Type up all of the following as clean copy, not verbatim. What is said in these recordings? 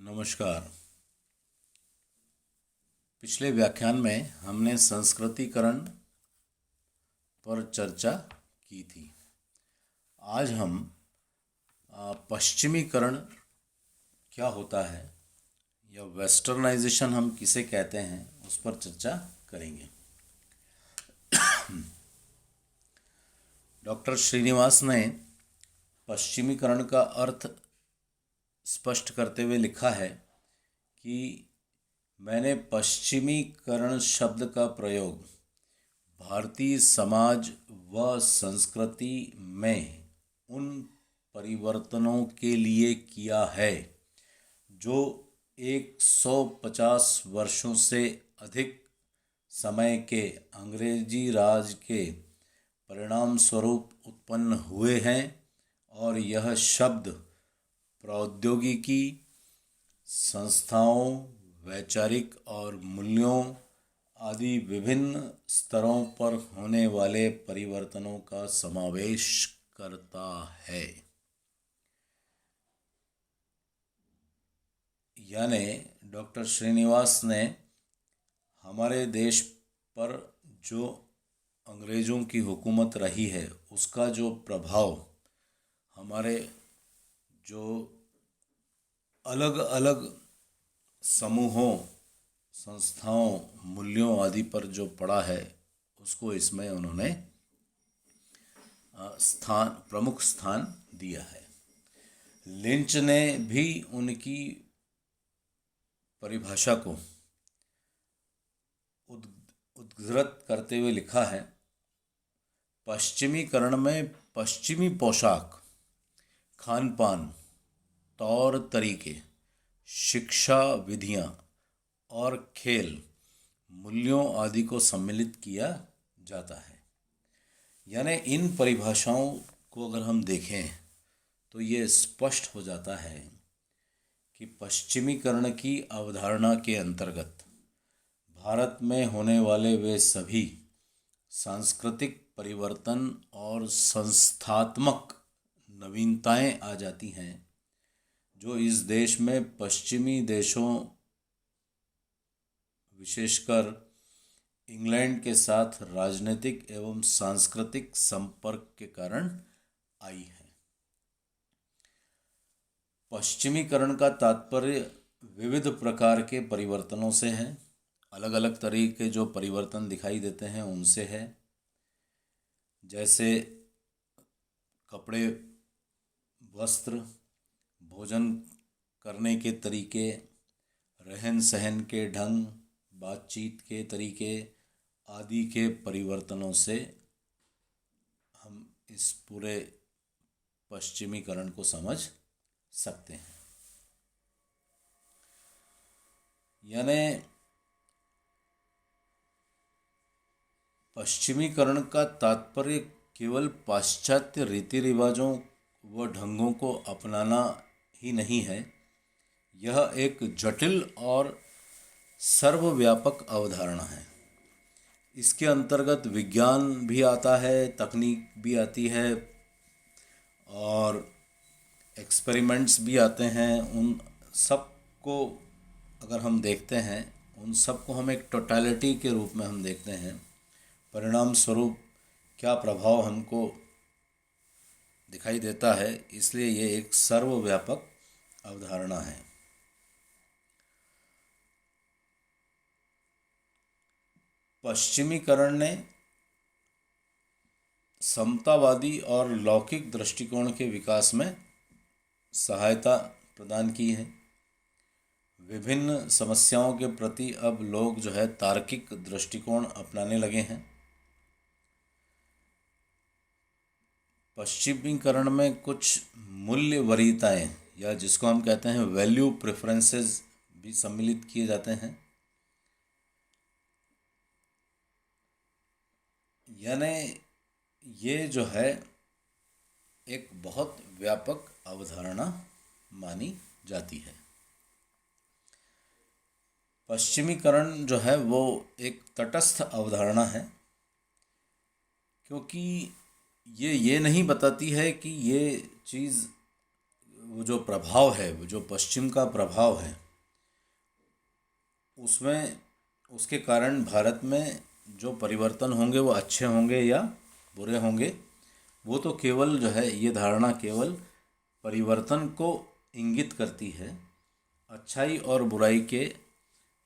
नमस्कार। पिछले व्याख्यान में हमने संस्कृतिकरण पर चर्चा की थी। आज हम पश्चिमीकरण क्या होता है या वेस्टर्नाइजेशन हम किसे कहते हैं उस पर चर्चा करेंगे। डॉक्टर श्रीनिवास ने पश्चिमीकरण का अर्थ स्पष्ट करते हुए लिखा है कि मैंने पश्चिमीकरण शब्द का प्रयोग भारतीय समाज व संस्कृति में उन परिवर्तनों के लिए किया है जो 150 वर्षों से अधिक समय के अंग्रेजी राज के परिणाम स्वरूप उत्पन्न हुए हैं, और यह शब्द प्रौद्योगिकी, संस्थाओं, वैचारिक और मूल्यों आदि विभिन्न स्तरों पर होने वाले परिवर्तनों का समावेश करता है। यानी डॉक्टर श्रीनिवास ने हमारे देश पर जो अंग्रेज़ों की हुकूमत रही है उसका जो प्रभाव हमारे जो अलग अलग समूहों, संस्थाओं, मूल्यों आदि पर जो पड़ा है उसको इसमें उन्होंने प्रमुख स्थान दिया है। लिंच ने भी उनकी परिभाषा को उद्धृत करते हुए लिखा है, पश्चिमीकरण में पश्चिमी पोशाक, खान पान, तौर तरीके, शिक्षा विधियाँ और खेल, मूल्यों आदि को सम्मिलित किया जाता है। यानी इन परिभाषाओं को अगर हम देखें तो ये स्पष्ट हो जाता है कि पश्चिमीकरण की अवधारणा के अंतर्गत भारत में होने वाले वे सभी सांस्कृतिक परिवर्तन और संस्थात्मक नवीनताएं आ जाती हैं जो इस देश में पश्चिमी देशों, विशेषकर इंग्लैंड के साथ राजनीतिक एवं सांस्कृतिक संपर्क के कारण आई है। पश्चिमीकरण का तात्पर्य विविध प्रकार के परिवर्तनों से है, अलग अलग तरीके जो परिवर्तन दिखाई देते हैं उनसे है। जैसे कपड़े, वस्त्र, भोजन करने के तरीके, रहन सहन के ढंग, बातचीत के तरीके आदि के परिवर्तनों से हम इस पूरे पश्चिमीकरण को समझ सकते हैं। यानी पश्चिमीकरण का तात्पर्य केवल पाश्चात्य रीति रिवाजों व ढंगों को अपनाना ही नहीं है, यह एक जटिल और सर्वव्यापक अवधारणा है। इसके अंतर्गत विज्ञान भी आता है, तकनीक भी आती है और एक्सपेरिमेंट्स भी आते हैं। उन सब को अगर हम देखते हैं, उन सब को हम एक टोटलिटी के रूप में हम देखते हैं, परिणाम स्वरूप क्या प्रभाव हमको दिखाई देता है, इसलिए ये एक सर्वव्यापक अवधारणा है। पश्चिमीकरण ने समतावादी और लौकिक दृष्टिकोण के विकास में सहायता प्रदान की है। विभिन्न समस्याओं के प्रति अब लोग जो है तार्किक दृष्टिकोण अपनाने लगे हैं। पश्चिमीकरण में कुछ मूल्य वरीयताएं या जिसको हम कहते हैं वैल्यू प्रेफरेंसेस भी सम्मिलित किए जाते हैं। यानी ये जो है एक बहुत व्यापक अवधारणा मानी जाती है। पश्चिमीकरण जो है वो एक तटस्थ अवधारणा है, क्योंकि ये नहीं बताती है कि ये चीज़ वो जो प्रभाव है, वो जो पश्चिम का प्रभाव है, उसमें उसके कारण भारत में जो परिवर्तन होंगे वो अच्छे होंगे या बुरे होंगे, वो तो केवल जो है, ये धारणा केवल परिवर्तन को इंगित करती है। अच्छाई और बुराई के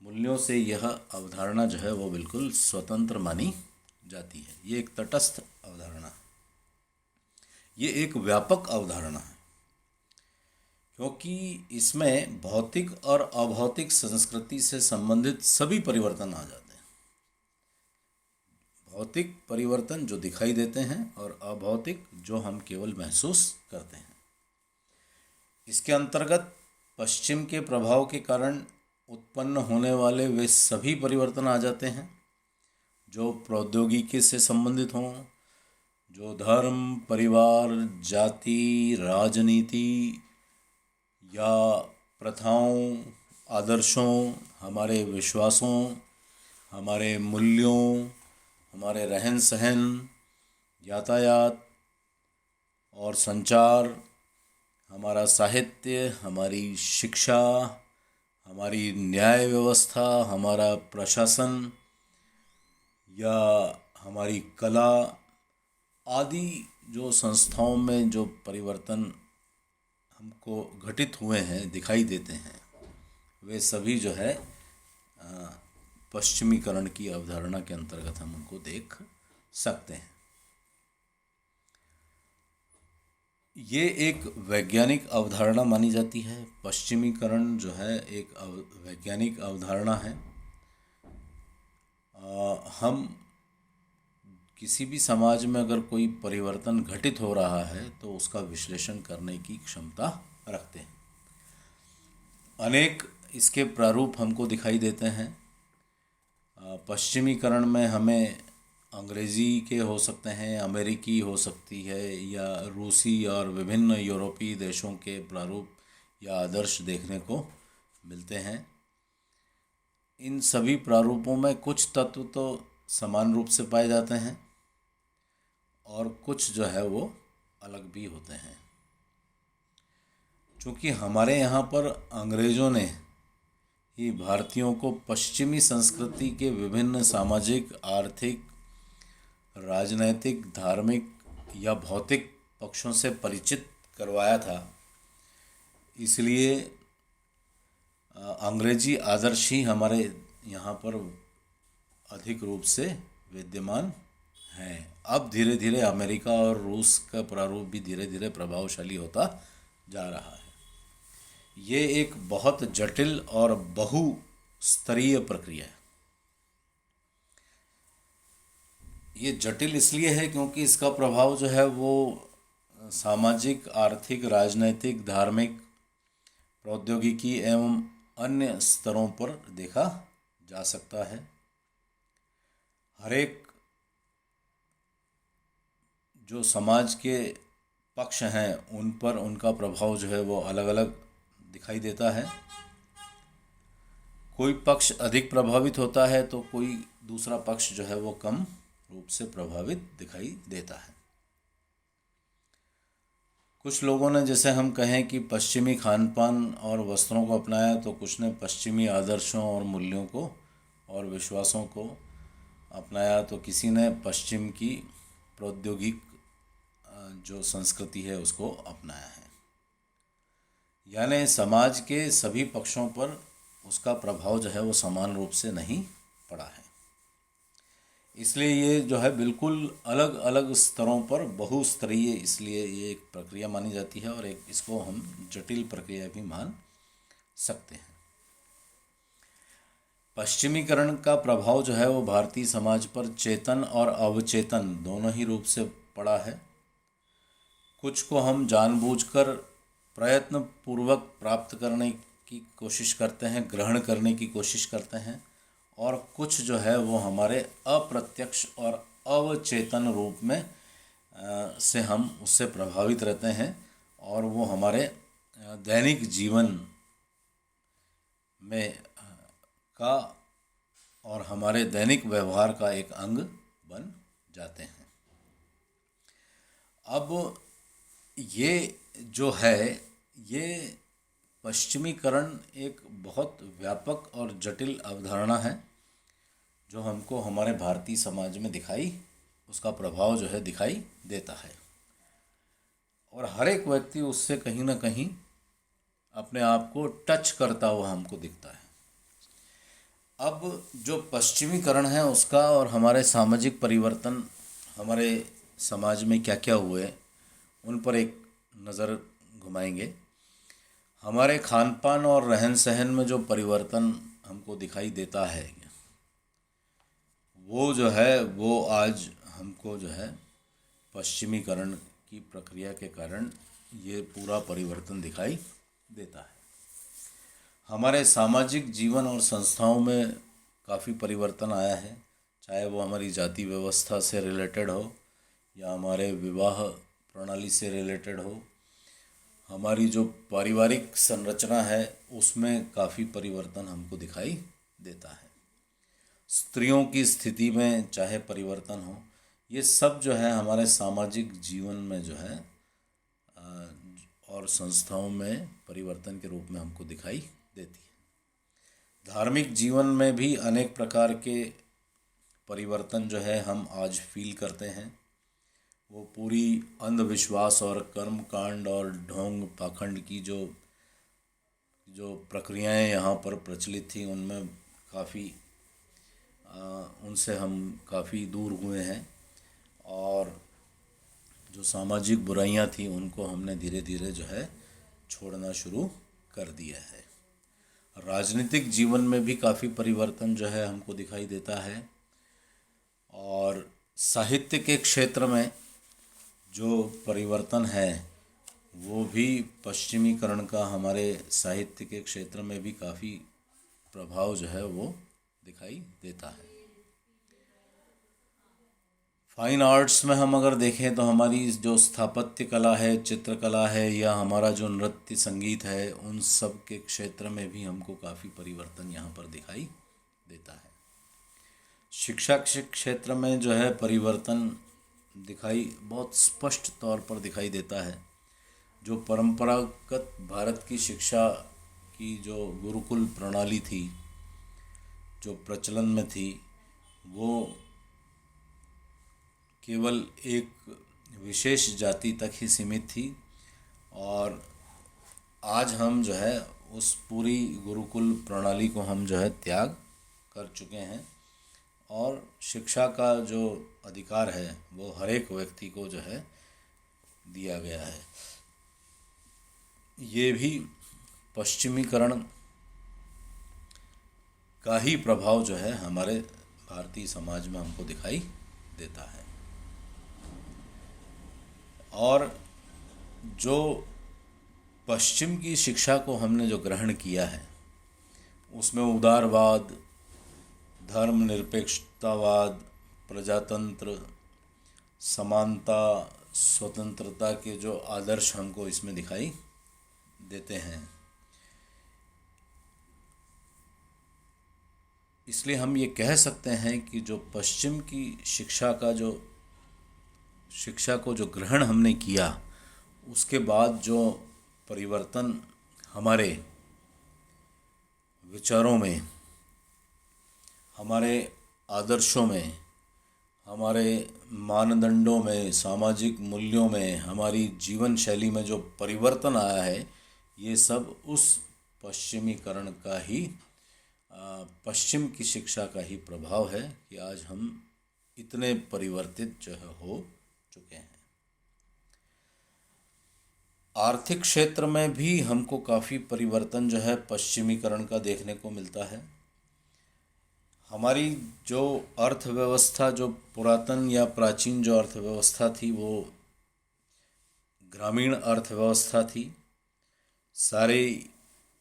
मूल्यों से यह अवधारणा जो है वो बिल्कुल स्वतंत्र मानी जाती है। ये एक तटस्थ अवधारणा है, ये एक व्यापक अवधारणा है, क्योंकि इसमें भौतिक और अभौतिक संस्कृति से संबंधित सभी परिवर्तन आ जाते हैं। भौतिक परिवर्तन जो दिखाई देते हैं और अभौतिक जो हम केवल महसूस करते हैं। इसके अंतर्गत पश्चिम के प्रभाव के कारण उत्पन्न होने वाले वे सभी परिवर्तन आ जाते हैं जो प्रौद्योगिकी से संबंधित हों, जो धर्म, परिवार, जाति, राजनीति या प्रथाओं, आदर्शों, हमारे विश्वासों, हमारे मूल्यों, हमारे रहन सहन, यातायात और संचार, हमारा साहित्य, हमारी शिक्षा, हमारी न्याय व्यवस्था, हमारा प्रशासन या हमारी कला आदि जो संस्थाओं में जो परिवर्तन हमको घटित हुए हैं, दिखाई देते हैं, वे सभी जो है पश्चिमीकरण की अवधारणा के अंतर्गत हम उनको देख सकते हैं। ये एक वैज्ञानिक अवधारणा मानी जाती है। पश्चिमीकरण जो है एक वैज्ञानिक अवधारणा है। हम किसी भी समाज में अगर कोई परिवर्तन घटित हो रहा है तो उसका विश्लेषण करने की क्षमता रखते हैं। अनेक इसके प्रारूप हमको दिखाई देते हैं। पश्चिमीकरण में हमें अंग्रेज़ी के हो सकते हैं, अमेरिकी हो सकती है, या रूसी और विभिन्न यूरोपीय देशों के प्रारूप या आदर्श देखने को मिलते हैं। इन सभी प्रारूपों में कुछ तत्व तो समान रूप से पाए जाते हैं और कुछ जो है वो अलग भी होते हैं। चूँकि हमारे यहाँ पर अंग्रेज़ों ने ही भारतीयों को पश्चिमी संस्कृति के विभिन्न सामाजिक, आर्थिक, राजनैतिक, धार्मिक या भौतिक पक्षों से परिचित करवाया था, इसलिए अंग्रेजी आदर्श ही हमारे यहाँ पर अधिक रूप से विद्यमान हैं। अब धीरे धीरे अमेरिका और रूस का प्रारूप भी धीरे धीरे प्रभावशाली होता जा रहा है। ये एक बहुत जटिल और बहुस्तरीय प्रक्रिया है। ये जटिल इसलिए है क्योंकि इसका प्रभाव जो है वो सामाजिक, आर्थिक, राजनैतिक, धार्मिक, प्रौद्योगिकी एवं अन्य स्तरों पर देखा जा सकता है। हर एक जो समाज के पक्ष हैं उन पर उनका प्रभाव जो है वो अलग अलग दिखाई देता है। कोई पक्ष अधिक प्रभावित होता है तो कोई दूसरा पक्ष जो है वो कम रूप से प्रभावित दिखाई देता है। कुछ लोगों ने, जैसे हम कहें कि पश्चिमी खान पान और वस्त्रों को अपनाया, तो कुछ ने पश्चिमी आदर्शों और मूल्यों को और विश्वासों को अपनाया, तो किसी ने पश्चिम की प्रौद्योगिक जो संस्कृति है उसको अपनाया है। यानी समाज के सभी पक्षों पर उसका प्रभाव जो है वो समान रूप से नहीं पड़ा है। इसलिए ये जो है बिल्कुल अलग अलग स्तरों पर बहुस्तरीय, इसलिए ये एक प्रक्रिया मानी जाती है और एक इसको हम जटिल प्रक्रिया भी मान सकते हैं। पश्चिमीकरण का प्रभाव जो है वो भारतीय समाज पर चेतन और अवचेतन दोनों ही रूप से पड़ा है। कुछ को हम जानबूझकर प्रयत्न पूर्वक प्राप्त करने की कोशिश करते हैं, ग्रहण करने की कोशिश करते हैं, और कुछ जो है वो हमारे अप्रत्यक्ष और अवचेतन रूप में से हम उससे प्रभावित रहते हैं और वो हमारे दैनिक जीवन में का और हमारे दैनिक व्यवहार का एक अंग बन जाते हैं। अब ये जो है ये पश्चिमीकरण एक बहुत व्यापक और जटिल अवधारणा है जो हमको हमारे भारतीय समाज में उसका प्रभाव जो है दिखाई देता है, और हर एक व्यक्ति उससे कहीं ना कहीं अपने आप को टच करता हुआ हमको दिखता है। अब जो पश्चिमीकरण है उसका और हमारे सामाजिक परिवर्तन हमारे समाज में क्या क्या हुए उन पर एक नज़र घुमाएंगे। हमारे खान पान और रहन सहन में जो परिवर्तन हमको दिखाई देता है वो जो है वो आज हमको जो है पश्चिमीकरण की प्रक्रिया के कारण ये पूरा परिवर्तन दिखाई देता है। हमारे सामाजिक जीवन और संस्थाओं में काफ़ी परिवर्तन आया है, चाहे वो हमारी जाति व्यवस्था से रिलेटेड हो या हमारे विवाह प्रणाली से रिलेटेड हो। हमारी जो पारिवारिक संरचना है उसमें काफ़ी परिवर्तन हमको दिखाई देता है। स्त्रियों की स्थिति में चाहे परिवर्तन हो, ये सब जो है हमारे सामाजिक जीवन में जो है और संस्थाओं में परिवर्तन के रूप में हमको दिखाई देती है। धार्मिक जीवन में भी अनेक प्रकार के परिवर्तन जो है हम आज फील करते हैं। वो पूरी अंधविश्वास और कर्म कांड और ढोंग पाखंड की जो प्रक्रियाएं यहाँ पर प्रचलित थी उनमें काफ़ी उनसे हम काफ़ी दूर हुए हैं, और जो सामाजिक बुराइयां थी उनको हमने धीरे धीरे जो है छोड़ना शुरू कर दिया है। राजनीतिक जीवन में भी काफ़ी परिवर्तन जो है हमको दिखाई देता है, और साहित्य के क्षेत्र में जो परिवर्तन है वो भी पश्चिमीकरण का हमारे साहित्य के क्षेत्र में भी काफ़ी प्रभाव जो है वो दिखाई देता है। फाइन आर्ट्स में हम अगर देखें तो हमारी जो स्थापत्य कला है, चित्रकला है, या हमारा जो नृत्य संगीत है, उन सब के क्षेत्र में भी हमको काफ़ी परिवर्तन यहाँ पर दिखाई देता है। शिक्षा के क्षेत्र में जो है परिवर्तन बहुत स्पष्ट तौर पर दिखाई देता है। जो परंपरागत भारत की शिक्षा की जो गुरुकुल प्रणाली थी, जो प्रचलन में थी, वो केवल एक विशेष जाति तक ही सीमित थी, और आज हम जो है उस पूरी गुरुकुल प्रणाली को हम जो है त्याग कर चुके हैं, और शिक्षा का जो अधिकार है वो हर एक व्यक्ति को जो है दिया गया है। ये भी पश्चिमीकरण का ही प्रभाव जो है हमारे भारतीय समाज में हमको दिखाई देता है। और जो पश्चिम की शिक्षा को हमने जो ग्रहण किया है उसमें उदारवाद, धर्मनिरपेक्षतावाद, प्रजातंत्र, समानता, स्वतंत्रता के जो आदर्श हमको इसमें दिखाई देते हैं। इसलिए हम ये कह सकते हैं कि जो पश्चिम की शिक्षा को जो ग्रहण हमने किया, उसके बाद जो परिवर्तन हमारे विचारों में, हमारे आदर्शों में, हमारे मानदंडों में, सामाजिक मूल्यों में, हमारी जीवन शैली में जो परिवर्तन आया है, ये सब उस पश्चिमीकरण का ही, पश्चिम की शिक्षा का ही प्रभाव है कि आज हम इतने परिवर्तित जो है हो चुके हैं। आर्थिक क्षेत्र में भी हमको काफ़ी परिवर्तन जो है पश्चिमीकरण का देखने को मिलता है। हमारी जो अर्थव्यवस्था, जो पुरातन या प्राचीन जो अर्थव्यवस्था थी, वो ग्रामीण अर्थव्यवस्था थी। सारी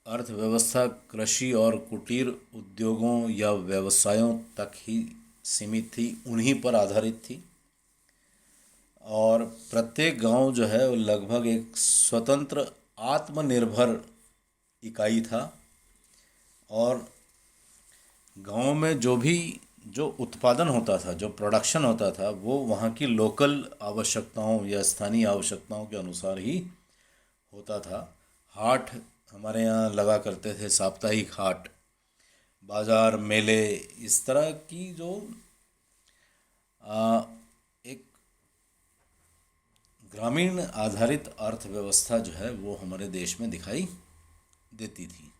अर्थव्यवस्था कृषि और कुटीर उद्योगों या व्यवसायों तक ही सीमित थी, उन्हीं पर आधारित थी, और प्रत्येक गांव जो है वो लगभग एक स्वतंत्र आत्मनिर्भर इकाई था, और गांव में जो उत्पादन होता था, जो प्रोडक्शन होता था, वो वहाँ की लोकल आवश्यकताओं या स्थानीय आवश्यकताओं के अनुसार ही होता था। हाट हमारे यहाँ लगा करते थे, साप्ताहिक हाट, बाजार, मेले, इस तरह की जो एक ग्रामीण आधारित अर्थव्यवस्था जो है वो हमारे देश में दिखाई देती थी।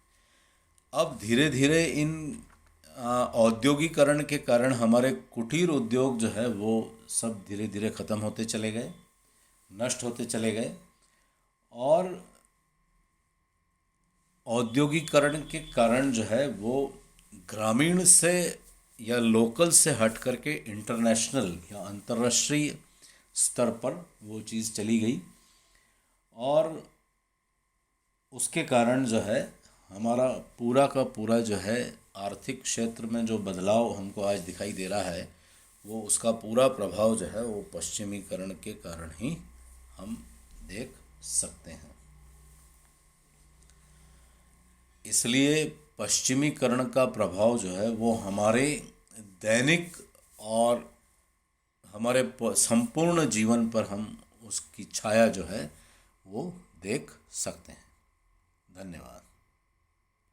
अब धीरे धीरे इन औद्योगिकरण के कारण हमारे कुटीर उद्योग जो है वो सब धीरे धीरे ख़त्म होते चले गए, नष्ट होते चले गए। और औद्योगिकरण के कारण जो है वो ग्रामीण से या लोकल से हट करके इंटरनेशनल या अंतर्राष्ट्रीय स्तर पर वो चीज़ चली गई। और उसके कारण जो है हमारा पूरा का पूरा जो है आर्थिक क्षेत्र में जो बदलाव हमको आज दिखाई दे रहा है, वो उसका पूरा प्रभाव जो है वो पश्चिमीकरण के कारण ही हम देख सकते हैं। इसलिए पश्चिमीकरण का प्रभाव जो है वो हमारे दैनिक और हमारे संपूर्ण जीवन पर हम उसकी छाया जो है वो देख सकते हैं। धन्यवाद।